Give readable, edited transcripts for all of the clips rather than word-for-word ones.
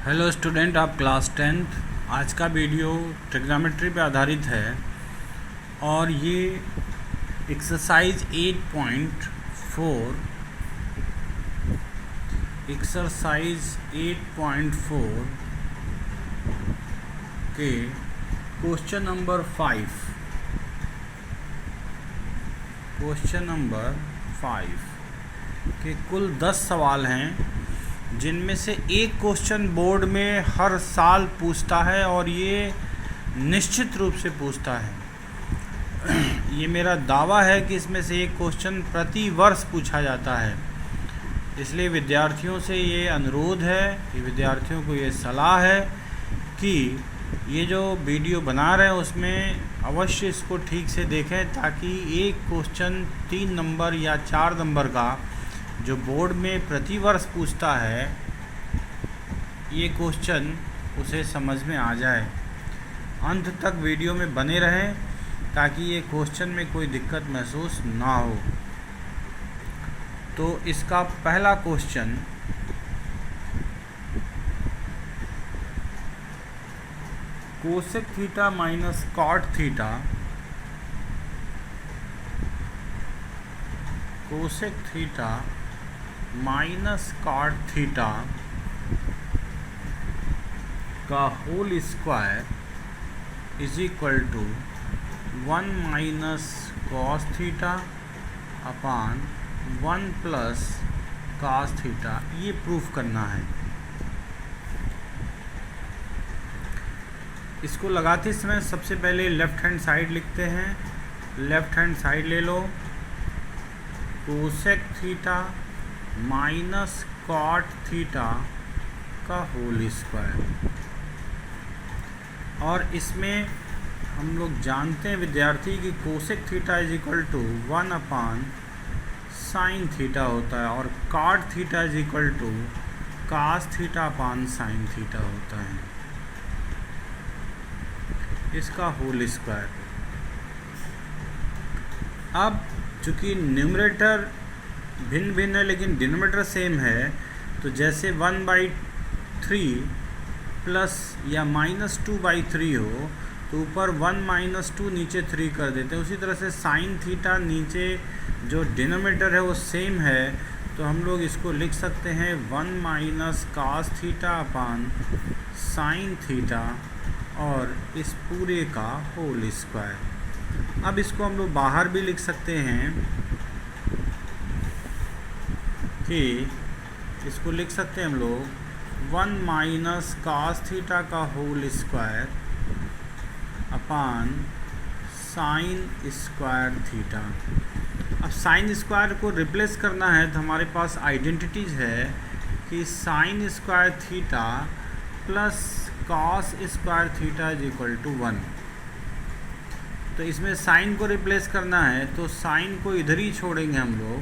Hello student of class 10th। आज का video trigonometry पे आधारित है और ये एक्सरसाइज 8.4 के क्वेश्चन नंबर 5 के कुल 10 सवाल हैं, जिनमें से एक क्वेश्चन बोर्ड में हर साल पूछता है और ये निश्चित रूप से पूछता है। ये मेरा दावा है कि इसमें से एक क्वेश्चन प्रति वर्ष पूछा जाता है। इसलिए विद्यार्थियों से ये अनुरोध है कि विद्यार्थियों को ये सलाह है कि ये जो वीडियो बना रहे हैं उसमें अवश्य इसको ठीक से देखें, ताकि एक क्वेश्चन 3 नंबर या 4 नंबर का जो बोर्ड में प्रतिवर्ष पूछता है, ये क्वेश्चन उसे समझ में आ जाए। अंत तक वीडियो में बने रहें ताकि ये क्वेश्चन में कोई दिक्कत महसूस ना हो। तो इसका पहला question cosec theta minus cot theta, cosec theta minus cot theta का whole square is equal to 1 minus cos theta upon 1 plus cos theta, ये प्रूफ करना है। इसको लगाते समय सबसे पहले लेफ़्ट हैंड साइड लिखते हैं। लेफ़्ट हैंड साइड ले लो, cosec theta minus cot theta का होल स्क्वायर। और इसमें हम लोग जानते हैं विद्यार्थी कि cosec theta is equal to 1 upon sine theta होता है और cot theta is equal to cos theta upon sine theta होता है, इसका होल स्क्वायर। अब चूँकि न्यूमरेटर भिन्न भिन्न है लेकिन डिनोमिनेटर सेम है, तो जैसे 1/3 प्लस या -2/3 हो तो ऊपर 1 - 2 नीचे 3 कर देते हैं। उसी तरह से साइन थीटा नीचे जो डिनोमिनेटर है वो सेम है, तो हम लोग इसको लिख सकते हैं 1 minus cos theta upon sine theta और इस पूरे का होल स्क्वायर। अब इसको हम लोग बाहर भी लिख सकते हैं कि इसको लिख सकते हैं हम लोग 1 माइनस कास थीटा का whole square upon sine square theta. अब साइन स्क्वायर को रिप्लेस करना है तो हमारे पास आइडेंटिटीज है कि sine square theta plus cos square theta is equal to 1। तो इसमें साइन को रिप्लेस करना है तो साइन को इधर ही छोड़ेंगे हम लोग,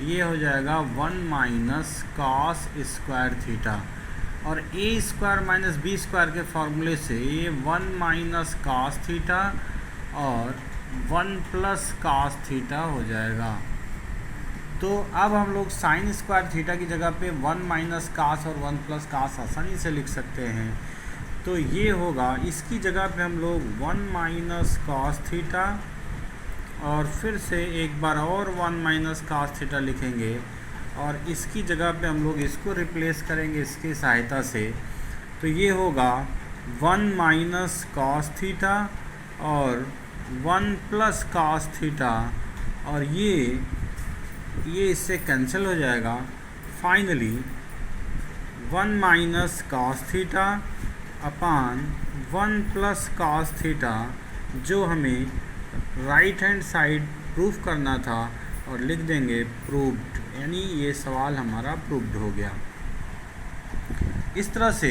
ये हो जाएगा 1 माइनस कॉस स्क्वायर थीटा। और ए स्क्वायर माइनस बी स्क्वायर के फॉर्मूले से ये 1 माइनस कॉस थीटा और 1 प्लस कॉस थीटा हो जाएगा। तो अब हम लोग साइन स्क्वायर थीटा की जगह पे 1 माइनस कॉस और 1 प्लस कॉस आसानी से लिख सकते हैं। तो ये होगा, इसकी जगह पे हम लोग 1 माइनस कॉस थीटा और फिर से एक बार और 1 माइनस कॉस थीटा लिखेंगे और इसकी जगह पे हम लोग इसको रिप्लेस करेंगे इसकी सहायता से। तो ये होगा 1 माइनस कॉस थीटा और 1 प्लस कॉस थीटा और ये इससे कैंसिल हो जाएगा। Finally 1 minus cos theta upon 1 plus cos theta, जो हमें राइट हैंड साइड प्रूफ करना था, और लिख देंगे प्रूव्ड, यानी ये सवाल हमारा प्रूव्ड हो गया। इस तरह से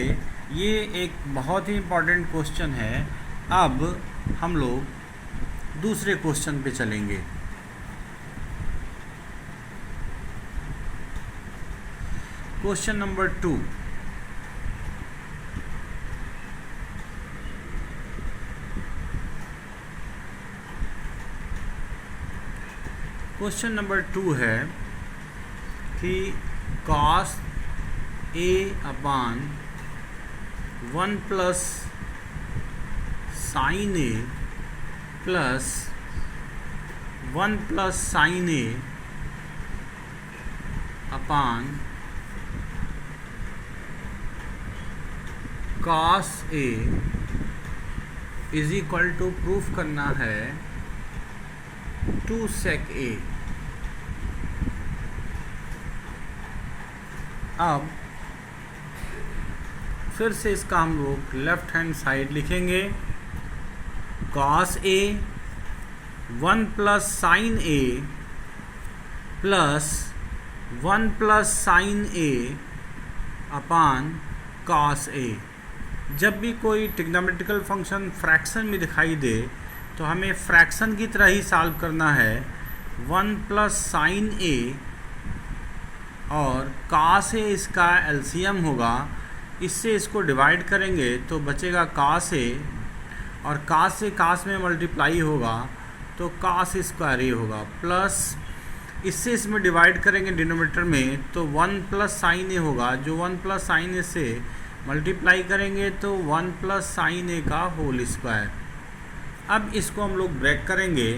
ये एक बहुत ही इम्पॉर्टेंट क्वेश्चन है। अब हम लोग दूसरे क्वेश्चन पे चलेंगे। क्वेश्चन नंबर 2, क्वेश्चन नंबर 2 है कि cos a upon 1 plus sine A plus 1 plus sine A upon cos A is equal to proof करना है 2 sec ए। अब फिर से इसका हम लोग लेफ्ट हैंड साइड लिखेंगे, cos A 1 plus sine A plus 1 plus sine A upon cos ए। जब भी कोई ट्रिग्नोमेट्रिकल फंक्शन फ्रैक्शन में दिखाई दे तो हमें फ्रैक्शन की तरह ही सॉल्व करना है। 1 प्लस साइन ए और कॉस ए इसका एलसीएम होगा, इससे इसको डिवाइड करेंगे तो बचेगा कॉस ए, और कॉस से कॉस में मल्टीप्लाई होगा तो कॉस स्क्वायर ए होगा, प्लस इससे इसमें डिवाइड करेंगे डिनोमिनेटर में तो 1 प्लस साइन ए होगा, जो 1 प्लस साइन ए से मल्टीप्लाई करेंगे तो 1 प्लस साइन ए का होल स्क्वायर। अब इसको हम लोग ब्रेक करेंगे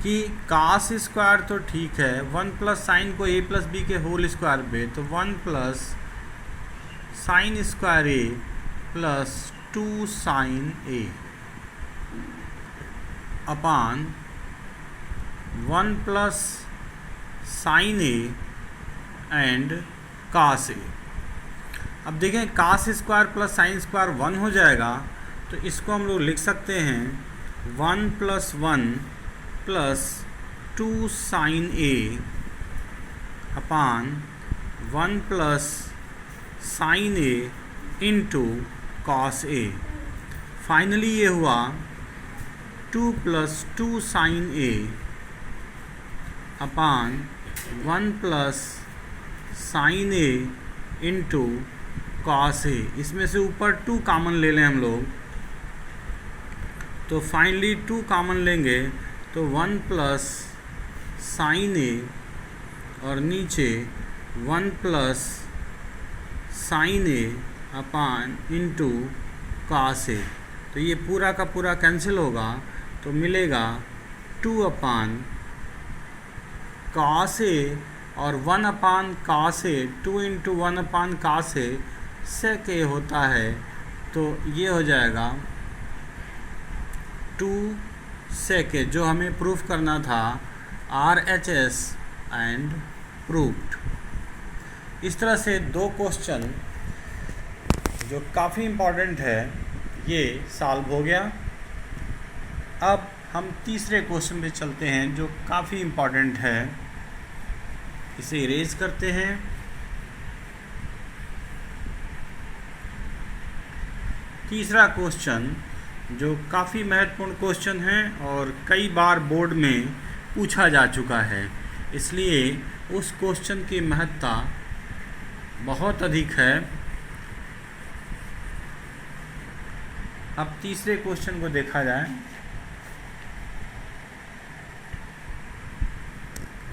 कि कॉस स्क्वायर तो ठीक है, 1 प्लस साइन को ए प्लस बी के होल स्क्वायर पे, तो 1 plus sine square A plus 2 sine A upon 1 plus sine A and cos A. अब देखें cos square plus sine square 1 हो जाएगा, तो इसको हम लोग लिख सकते हैं 1 plus 1 plus 2 sine A upon 1 plus sine A into cos A. Finally ये हुआ 2 plus 2 sine A upon 1 plus sine A into cos A. इसमें से ऊपर 2 कॉमन ले लें हम लोग, तो फाइनली 2 कॉमन लेंगे तो 1 प्लस साइन ए और नीचे 1 plus sine A upon into cos A. तो ये पूरा का पूरा कैंसिल होगा, तो मिलेगा 2 अपान कॉस ए और 1 अपान कॉस ए, 2 इंटू 1 अपान कॉस ए सेक ए होता है, तो ये हो जाएगा 2 सेक ए, जो हमें प्रूफ करना था RHS एंड प्रूव्ड। इस तरह से 2 क्वेश्चन जो काफ़ी इम्पॉर्टेंट है ये सॉल्व हो गया। अब हम तीसरे क्वेश्चन पे चलते हैं जो काफ़ी इम्पॉर्टेंट है, इसे इरेज करते हैं। तीसरा क्वेश्चन जो काफ़ी महत्वपूर्ण क्वेश्चन है और कई बार बोर्ड में पूछा जा चुका है, इसलिए उस क्वेश्चन की महत्ता बहुत अधिक है। अब तीसरे क्वेश्चन को देखा जाए।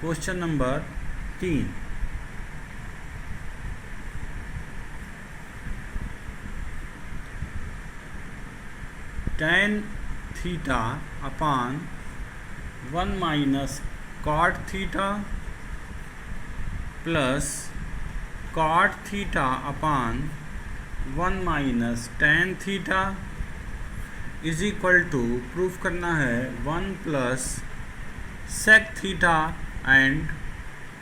Question number 3, tan theta upon 1 minus cot theta plus cot theta upon 1 minus tan theta is equal to proof करना है 1 plus sec theta and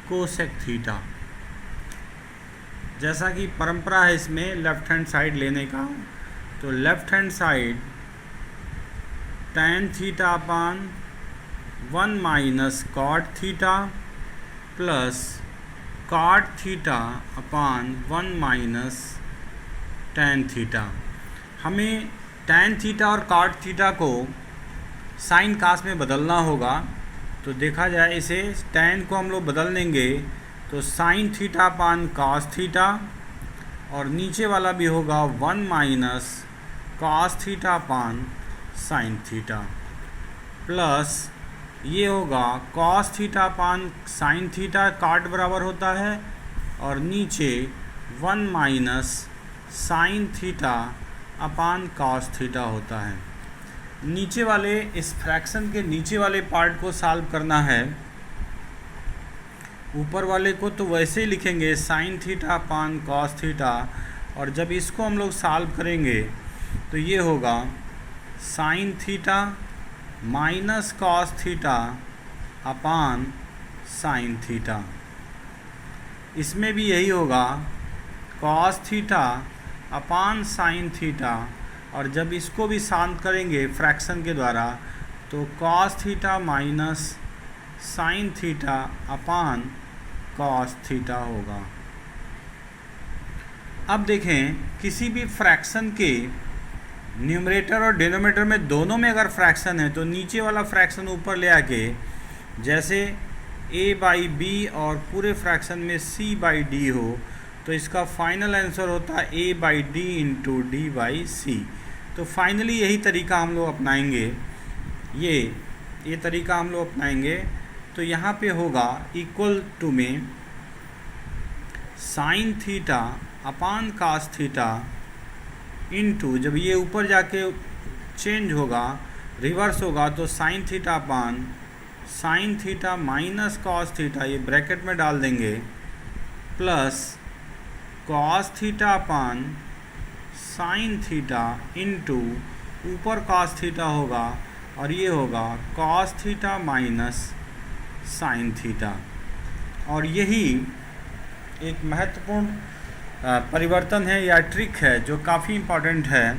cosec theta. जैसा कि परंपरा है इसमें लेफ्ट हैंड साइड लेने का, तो left hand side tan theta upon 1 minus cot theta plus cot theta upon 1 minus tan theta. हमें tan थीटा और कॉट थीटा को साइन कास में बदलना होगा, तो देखा जाए इसे tan को हम लोग बदल देंगे तो साइन थीटा अपान कॉस थीटा, और नीचे वाला भी होगा 1 minus cos theta upon sine theta, plus ये होगा cos theta upon sine theta, काट बराबर होता है, और नीचे 1 माइनस साइन थीटा अपान कॉस थीटा होता है। नीचे वाले इस फ्रैक्शन के नीचे वाले पार्ट को सॉल्व करना है, ऊपर वाले को तो वैसे ही लिखेंगे साइन थीटा अपान कॉस थीटा, और जब इसको हम लोग सॉल्व करेंगे तो ये होगा sign theta minus cos theta upon sine theta. इसमें भी यही होगा cos theta upon sine theta, और जब इसको भी शांत करेंगे फ्रैक्शन के द्वारा तो cos theta minus sine theta अपान कॉस थीटा होगा। अब देखें, किसी भी फ्रैक्शन के न्यूमरेटर और डिनोमिनेटर में दोनों में अगर फ्रैक्शन है तो नीचे वाला फ्रैक्शन ऊपर ले आके, जैसे a बाई बी और पूरे फ्रैक्शन में c बाई डी हो, तो इसका फाइनल आंसर होता है a by D into D by C. तो फाइनली यही तरीका हम लोग अपनाएंगे, ये तरीका हम लोग अपनाएंगे। तो यहाँ पे होगा इक्वल टू में sine theta upon cos theta into, जब ये ऊपर जाके चेंज होगा, रिवर्स होगा, तो sine theta upon sine theta minus cos theta, ये ब्रैकेट में डाल देंगे, plus cos theta upon sine theta into ऊपर कॉस थीटा होगा, और ये होगा cos theta minus sine theta. और यही एक महत्वपूर्ण परिवर्तन है या ट्रिक है जो काफ़ी इम्पॉर्टेंट है।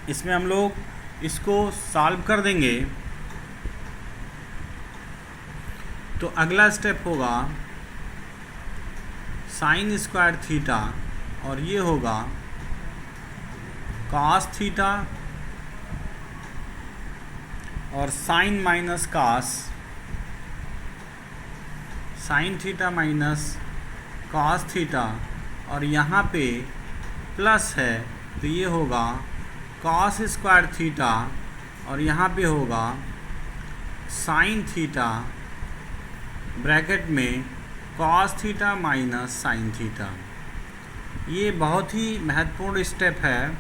इसमें हम लोग इसको सॉल्व कर देंगे तो अगला स्टेप होगा साइन स्क्वायर थीटा, और ये होगा कॉस थीटा और sine minus cos, sine theta minus cos theta, और यहाँ पे प्लस है तो ये होगा कॉस स्क्वायर थीटा, और यहाँ पे होगा साइन थीटा ब्रैकेट में cos theta minus sine theta. ये बहुत ही महत्वपूर्ण स्टेप है,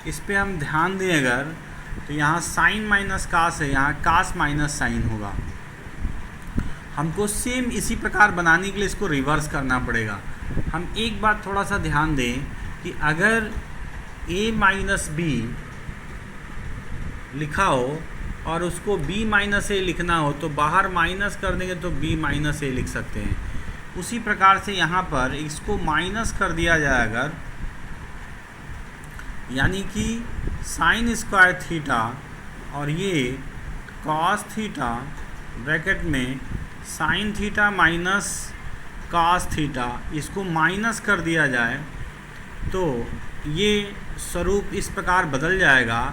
इस पे हम ध्यान दें अगर, तो यहाँ साइन माइनस कास है, यहाँ कास माइनस साइन होगा। हमको सेम इसी प्रकार बनाने के लिए इसको रिवर्स करना पड़ेगा। हम एक बात थोड़ा सा ध्यान दें कि अगर a माइनस बी लिखा हो और उसको b माइनस ए लिखना हो तो बाहर माइनस कर देंगे तो b माइनस ए लिख सकते हैं। उसी प्रकार से यहाँ पर इसको माइनस कर दिया जाए अगर, यानी कि साइन स्क्वायर थीटा और ये कॉस थीटा ब्रैकेट में sine theta minus cos theta, इसको माइनस कर दिया जाए तो ये स्वरूप इस प्रकार बदल जाएगा।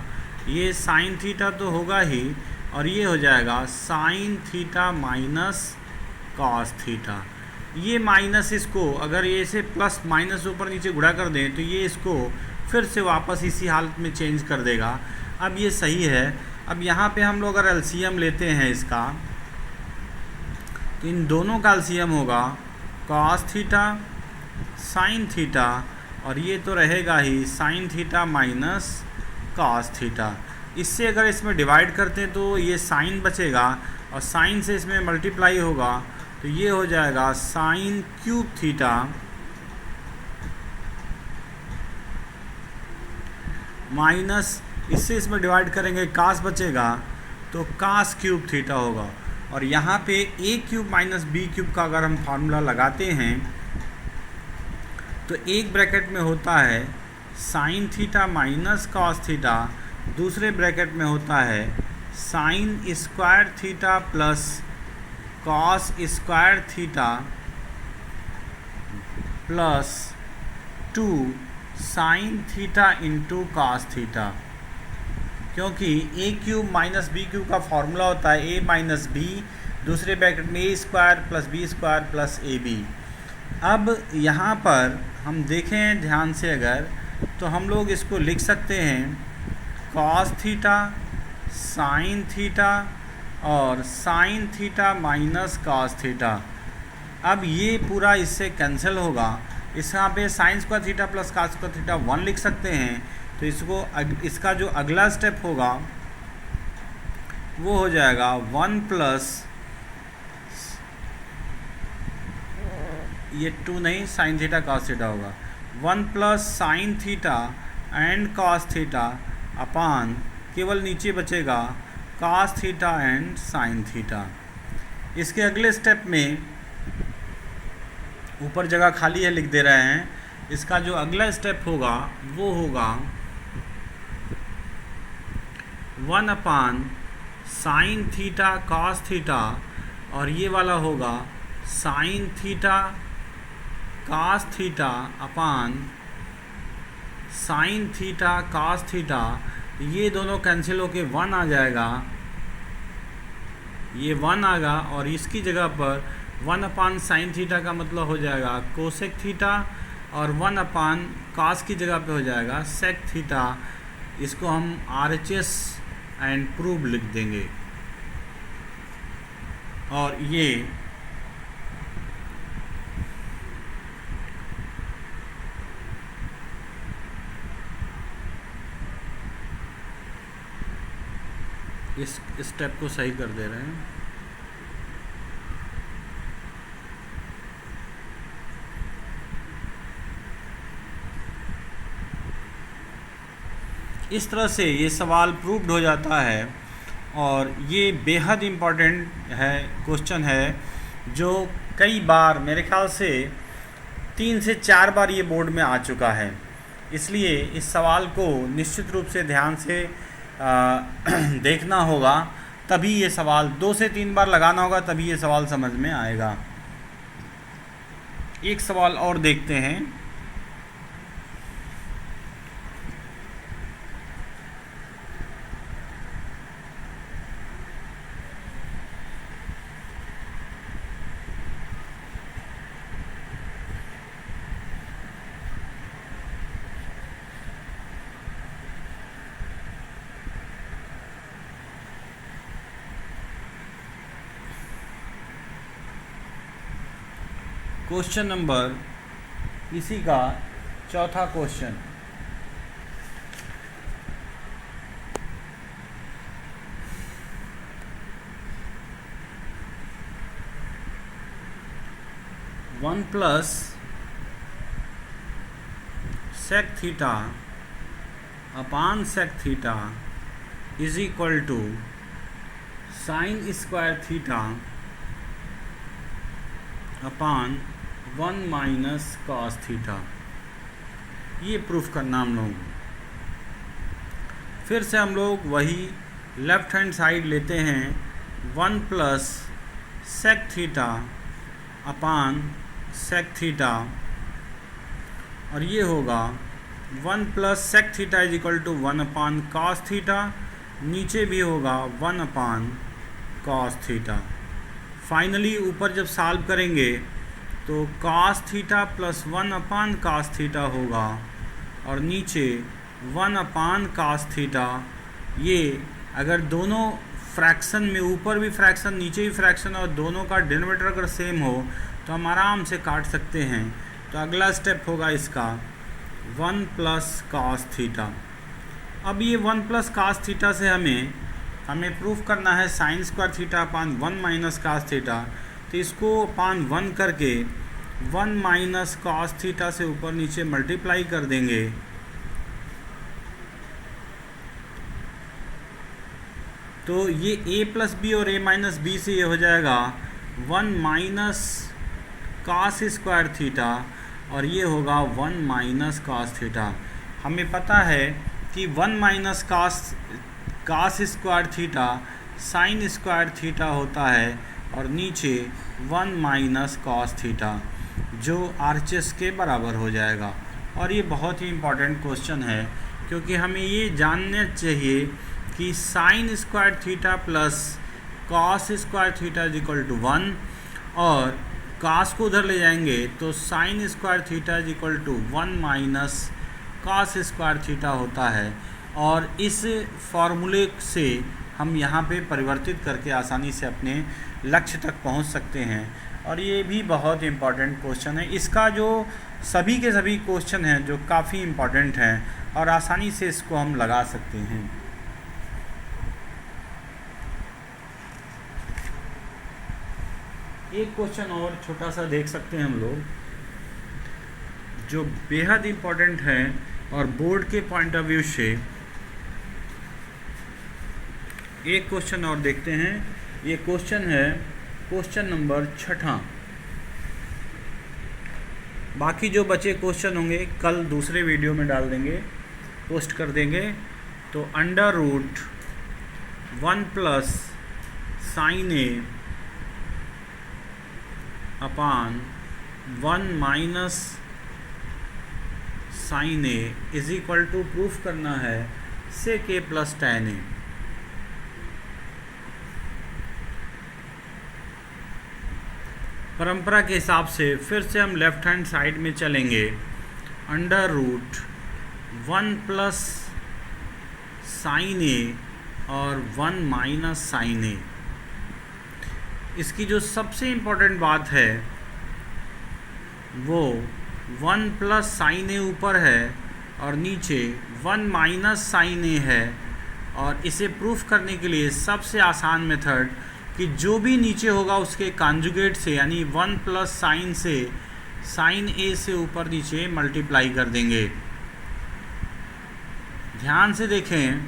ये साइन थीटा तो होगा ही, और ये हो जाएगा sign theta minus cos theta. ये माइनस इसको अगर ये से प्लस माइनस ऊपर नीचे गुणा कर दें तो ये इसको फिर से वापस इसी हालत में चेंज कर देगा। अब ये सही है। अब यहाँ पे हम लोग अगर एलसीएम लेते हैं इसका, तो इन दोनों का एलसीएम होगा कॉस थीटा साइन थीटा, और ये तो रहेगा ही sine theta minus cos theta. इससे अगर इसमें डिवाइड करते हैं तो ये साइन बचेगा और साइन से इसमें मल्टीप्लाई होगा तो ये हो जाएगा साइन क्यूब थीटा माइनस, इससे इसमें डिवाइड करेंगे कास बचेगा तो कास क्यूब थीटा होगा। और यहाँ पे a cube minus B cube का अगर हम फार्मूला लगाते हैं तो एक ब्रैकेट में होता है sine theta minus cos theta, दूसरे ब्रैकेट में होता है sine square theta plus cos square theta plus 2 sine theta into cos theta. क्योंकि a cube minus B cube का फॉर्मूला होता है a माइनस बी, दूसरे ब्रैकेट में a square plus B square plus A B. अब यहाँ पर हम देखें ध्यान से अगर, तो हम लोग इसको लिख सकते हैं कॉस थीटा साइन थीटा और sign theta minus cos theta. अब ये पूरा इससे कैंसिल होगा, इस यहाँ पे sign square theta plus cos square theta 1 लिख सकते हैं। तो इसका जो अगला स्टेप होगा वो हो जाएगा 1 प्लस, ये 2 नहीं, साइन थीटा कॉस थीटा होगा, 1 plus sine theta and cos theta अपान, केवल नीचे बचेगा cos theta and sine theta. इसके अगले स्टेप में ऊपर जगह खाली है, लिख दे रहे हैं। इसका जो अगला स्टेप होगा वो होगा 1 upon sine theta cos theta, और ये वाला होगा sine theta cos theta upon sine theta cos theta. ये दोनों कैंसिल होके 1 आ जाएगा, ये 1 आएगा, और इसकी जगह पर 1 अपान साइन थीटा का मतलब हो जाएगा कोसेक थीटा, और 1 अपान कॉस की जगह पे हो जाएगा सेक थीटा। इसको हम RHS एंड प्रूव लिख देंगे। और ये इस स्टेप को सही कर दे रहे हैं। इस तरह से ये सवाल प्रूव्ड हो जाता है, और ये बेहद इम्पॉर्टेंट है, क्वेश्चन है, जो कई बार, मेरे ख्याल से 3 से 4 बार ये बोर्ड में आ चुका है। इसलिए इस सवाल को निश्चित रूप से ध्यान से देखना होगा, तभी ये सवाल 2 से 3 बार लगाना होगा, तभी ये सवाल समझ में आएगा। एक सवाल और देखते हैं। क्वेश्चन नंबर, इसी का चौथा question. One plus sec theta upon sec theta is equal to sine square theta upon 1 minus cos theta. ये प्रूफ करना हम लोग। फिर से हम लोग वही लेफ्ट हैंड साइड लेते हैं, 1 plus sec theta upon sec theta, और ये होगा 1 plus sec theta is equal to 1 upon cos theta, नीचे भी होगा 1 अपान कॉस थीटा। फाइनली ऊपर जब सॉल्व करेंगे तो cos theta plus 1 upon cos theta होगा, और नीचे 1 अपान कॉस थीटा। ये अगर दोनों फ्रैक्शन में, ऊपर भी फ्रैक्शन नीचे भी फ्रैक्शन, और दोनों का डिनोमिनेटर अगर सेम हो तो हम आराम से काट सकते हैं। तो अगला स्टेप होगा इसका 1 प्लस कॉस थीटा। अब ये 1 प्लस कॉस थीटा से हमें प्रूफ करना है sine square theta upon 1 minus cos theta. तो इसको अपान 1 करके 1 माइनस कॉस थीटा से ऊपर नीचे मल्टीप्लाई कर देंगे, तो ये a प्लस बी और a माइनस बी से ये हो जाएगा 1 माइनस कॉस स्क्वायर थीटा, और ये होगा 1 माइनस कॉस थीटा। हमें पता है कि 1 minus cos square theta sine square theta होता है, और नीचे 1 माइनस कॉस थीटा, जो RHS के बराबर हो जाएगा। और ये बहुत ही इम्पॉर्टेंट क्वेश्चन है, क्योंकि हमें ये जानना चाहिए कि sine square theta plus cos square theta is equal to 1, और कॉस को उधर ले जाएंगे तो sine square theta is equal to 1 minus cos square theta होता है। और इस फॉर्मूले से हम यहाँ पे परिवर्तित करके आसानी से अपने लक्ष्य तक पहुँच सकते हैं। और ये भी बहुत इम्पॉर्टेंट क्वेश्चन है। इसका जो सभी के सभी क्वेश्चन हैं जो काफ़ी इम्पोर्टेंट हैं और आसानी से इसको हम लगा सकते हैं। एक क्वेश्चन और छोटा सा देख सकते हैं हम लोग, जो बेहद इम्पोर्टेंट है और बोर्ड के पॉइंट ऑफ व्यू से। एक क्वेश्चन और देखते हैं। ये क्वेश्चन है क्वेश्चन नंबर 6। बाकी जो बचे क्वेश्चन होंगे कल दूसरे वीडियो में डाल देंगे, पोस्ट कर देंगे। तो under root 1 plus sine A upon 1 minus sine A is equal to proof करना है सेक ए प्लस tan ए। परंपरा के हिसाब से फिर से हम लेफ्ट हैंड साइड में चलेंगे। अंडर रूट 1 प्लस साइन ए और 1 माइनस साइन ए। इसकी जो सबसे इम्पोर्टेंट बात है वो 1 प्लस साइन ए ऊपर है और नीचे 1 माइनस साइन ए है। और इसे प्रूफ करने के लिए सबसे आसान मेथड कि जो भी नीचे होगा उसके कॉन्जुगेट से, यानी 1 प्लस साइन से साइन ए से ऊपर नीचे मल्टीप्लाई कर देंगे। ध्यान से देखें,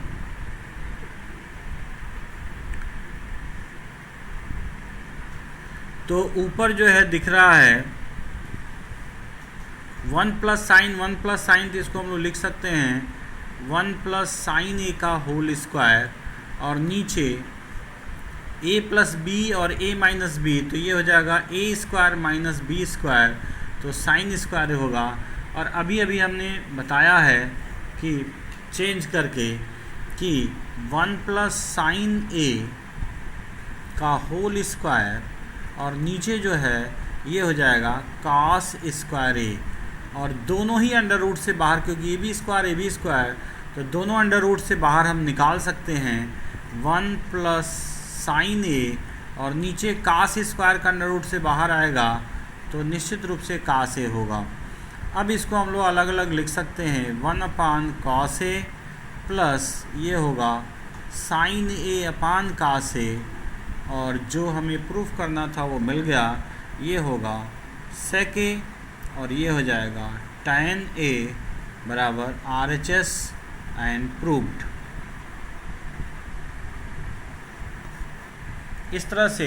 तो ऊपर जो है दिख रहा है 1 प्लस साइन, तो इसको हम लोग लिख सकते हैं 1 प्लस साइन ए का होल स्क्वायर, और नीचे a प्लस बी और a माइनस बी, तो ये हो जाएगा a square minus B square, तो साइन स्क्वायर होगा। और अभी अभी हमने बताया है कि चेंज करके कि 1 प्लस साइन a का होल स्क्वायर और नीचे जो है ये हो जाएगा कॉस स्क्वायर a, और दोनों ही अंडर रूट से बाहर, क्योंकि a b स्क्वायर, तो दोनों अंडर रूट से बाहर हम निकाल सकते हैं 1 प्लस साइन ए, और नीचे कास स्क्वायर का अंडर रूट से बाहर आएगा तो निश्चित रूप से कास ए होगा। अब इसको हम लोग अलग अलग लिख सकते हैं 1 अपान कॉस ए प्लस ये होगा साइन ए अपान कास ए, और जो हमें प्रूफ करना था वो मिल गया, ये होगा सेक ए, और ये हो जाएगा tan ए बराबर RHS एंड प्रूव्ड। इस तरह से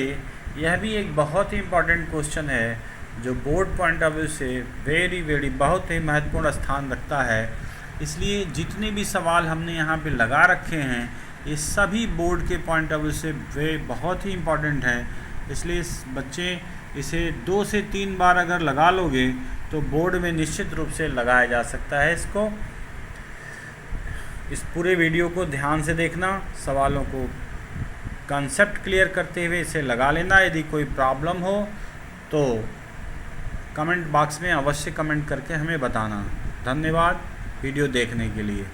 यह भी एक बहुत ही इम्पॉर्टेंट क्वेश्चन है जो बोर्ड पॉइंट ऑफ व्यू से वेरी बहुत ही महत्वपूर्ण स्थान रखता है। इसलिए जितने भी सवाल हमने यहाँ पे लगा रखे हैं ये सभी बोर्ड के पॉइंट ऑफ व्यू से वे बहुत ही इम्पॉर्टेंट हैं। इसलिए बच्चे इसे 2 से 3 बार अगर लगा लोगे तो बोर्ड में निश्चित रूप से लगाया जा सकता है। इसको इस पूरे वीडियो को ध्यान से देखना, सवालों को कॉन्सेप्ट क्लियर करते हुए इसे लगा लेना। यदि कोई प्रॉब्लम हो तो कमेंट बॉक्स में अवश्य कमेंट करके हमें बताना। धन्यवाद वीडियो देखने के लिए।